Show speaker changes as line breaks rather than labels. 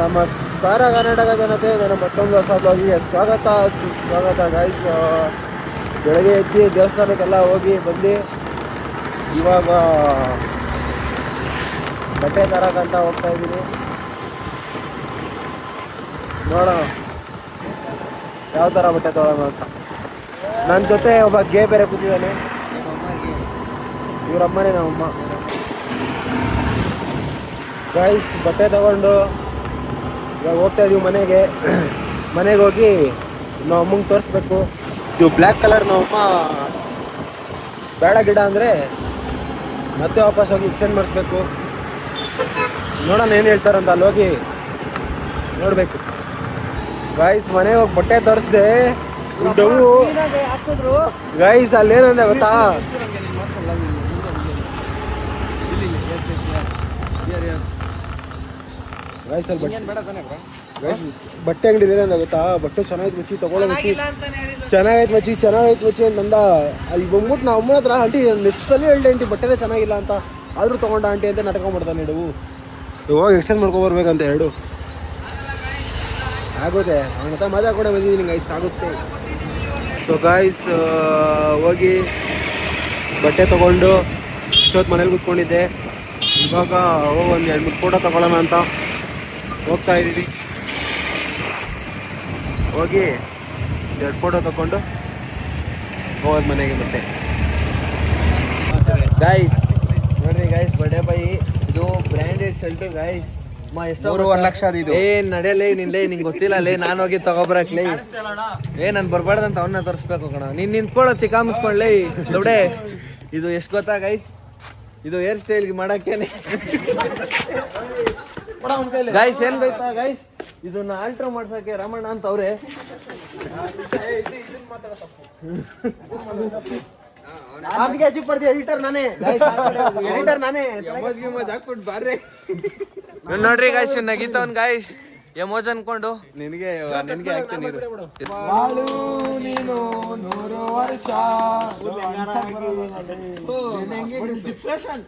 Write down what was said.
ನಮಸ್ಕಾರ ಕರ್ನಾಟಕ ಜನತೆ, ನನ್ನ ಮತ್ತೊಂದು ಹೊಸ ಬ್ಲಾಗಿಗೆ ಸ್ವಾಗತ ಸುಸ್ವಾಗತ ಗೈಸ್. ಬೆಳಗ್ಗೆ ಎದ್ದು ದೇವಸ್ಥಾನಕ್ಕೆಲ್ಲ ಹೋಗಿ ಬಂದು ಇವಾಗ ಬಟ್ಟೆ ತರಕಂತ ಹೋಗ್ತಾ ಇದ್ದೀನಿ. ನೋಡೋಣ ಯಾವ ಥರ ಬಟ್ಟೆ ತೊಗೊಳ್ಳೋಣ ಅಂತ. ನನ್ನ ಜೊತೆ ಒಬ್ಬ ಗೇ ಬೇರೆ ಕೂತಿದ್ದಾನೆ. ಇವರಮ್ಮನೇ ನಮ್ಮಮ್ಮ. ಗೈಸ್ ಬಟ್ಟೆ ತಗೊಂಡು ಇವಾಗ ಹೋಗ್ತಾ ಇದೀವಿ ಮನೆಗೆ ಹೋಗಿ ನಾವು ಅಮ್ಮಂಗೆ ತೋರಿಸ್ಬೇಕು. ಇದು ಬ್ಲ್ಯಾಕ್ ಕಲರ್ ನಮ್ಮಮ್ಮ ಬೇಡ ಗಿಡ ಅಂದರೆ ಮತ್ತೆ ವಾಪಸ್ ಹೋಗಿ ಎಕ್ಸ್ಚೇಂಜ್ ಮಾಡಿಸ್ಬೇಕು. ನೋಡೋಣ ಏನು ಹೇಳ್ತಾರಂತ ಅಲ್ಲಿ ಹೋಗಿ ನೋಡಬೇಕು. ಗೈಸ್ ಮನೆಗೆ ಹೋಗಿ ಬಟ್ಟೆ ತೋರಿಸ್ದೆ. ಗೈಸ್ ಅಲ್ಲೇನಂದೆ ಗೊತ್ತಾ, ಗೈಸ್ ಅಲ್ಲಿ ಬಟ್ಟೆ ಅಂಗಡಿ ಏನಂದ ಗೊತ್ತಾ, ಬಟ್ಟೆ ಚೆನ್ನಾಗೈತೆ ಮಚ್ಚಿ ತಗೊಳ್ಳೋ ಚೆನ್ನಾಗೈತೆ ಮಚ್ಚಿ ಅಂತಂದ. ಅಲ್ಲಿ ಬಂದ್ಬಿಟ್ಟು ನಾವು ಅಮ್ಮನ ಹತ್ರ ಆಂಟಿ ಮಿಸ್ಸಲ್ಲಿ ಹೇಳ್ದೆ ಆಂಟಿ ಬಟ್ಟೆನೇ ಚೆನ್ನಾಗಿಲ್ಲ ಅಂತ, ಆದರೂ ತೊಗೊಂಡ ಆಂಟಿ ಅಂತ ನಾಟಕ ಮಾಡ್ತಾನೆ. ಹೇಳು ಹೋಗಿ ಎಕ್ಸ್ಚೇಂಜ್ ಮಾಡ್ಕೊಬರ್ಬೇಕಂತ ಹೇಳು. ಆಗುತ್ತೆ ಅವನ ಹತ್ರ ಮಜಾ ಕೂಡ ಬಂದಿದ್ದೀನಿ ಗೈಸ್, ಆಗುತ್ತೆ. ಸೊ ಗೈಸ್ ಹೋಗಿ ಬಟ್ಟೆ ತೊಗೊಂಡು ಇಷ್ಟೊತ್ತು ಮನೇಲಿ ಕೂತ್ಕೊಂಡಿದ್ದೆ. ಇವಾಗ ಹೋಗಿ ಒಂದು 2-3 ಫೋಟೋ ತೊಗೊಳ್ಳೋಣ ಅಂತ ಹೋಗ್ತಾ ಇದ್ದೀವಿ. ಹೋಗಿ 2 ಫೋಟೋ ತಗೊಂಡು ಹೋಗೋದು ಮನೆಗೆ. ಮತ್ತೆ ಗೈಸ್ ನೋಡ್ರಿ ಗೈಸ್, ಬಡೆ ಬಾಯಿ ಇದು ಬ್ರ್ಯಾಂಡೆಡ್ ಶರ್ಟ್ ಗೈಸ್. ಎಷ್ಟು 3.5 ಲಕ್ಷ ಇದು. ಏನ್ ನಡೆಯಲೇ ನಿನ್ಲೇ, ನಿಂಗೆ ಗೊತ್ತಿಲ್ಲ ಲೇ, ನಾನು ಹೋಗಿ ತಗೊಬರಕ್ಲೇ. ನಾನು ಬರ್ಬಾರ್ದಂತ ಅವನ್ನ ತೋರಿಸ್ಬೇಕು ಕಣ. ನೀನ್ ನಿಂತ್ಕೊಳ್ಳೋ ತಿಕ್ಕ ಮುಚ್ಕೊಳ್ಳಿ ದೊಡ್ಡೆ. ಇದು ಎಷ್ಟು ಗೊತ್ತಾ ಗೈಸ್, ಇದು ಹೇರ್ ಸ್ಟೈಲ್ಗೆ ಮಾಡಕ್ಕೇನೆ ಗೈಸ್. ಏನ್ ಗೊತ್ತಾ ಗೈಸ್, ಇದನ್ನ ಆಲ್ಟ್ರೋ ಮಾಡ್ಸಕ್ಕೆ ರಮಣ ಅಂತ ಅವ್ರೆ. ನೋಡ್ರಿ ಗೈಸ್ ನಗಿತವನ್ ಗೈಸ್, ಎಮೋಜ್ ಅನ್ಕೊಂಡು ನಿನಗೆ ಆಗ್ತೀನಿ. ನೀನು 100 ವರ್ಷ ಡಿಪ್ರೆಷನ್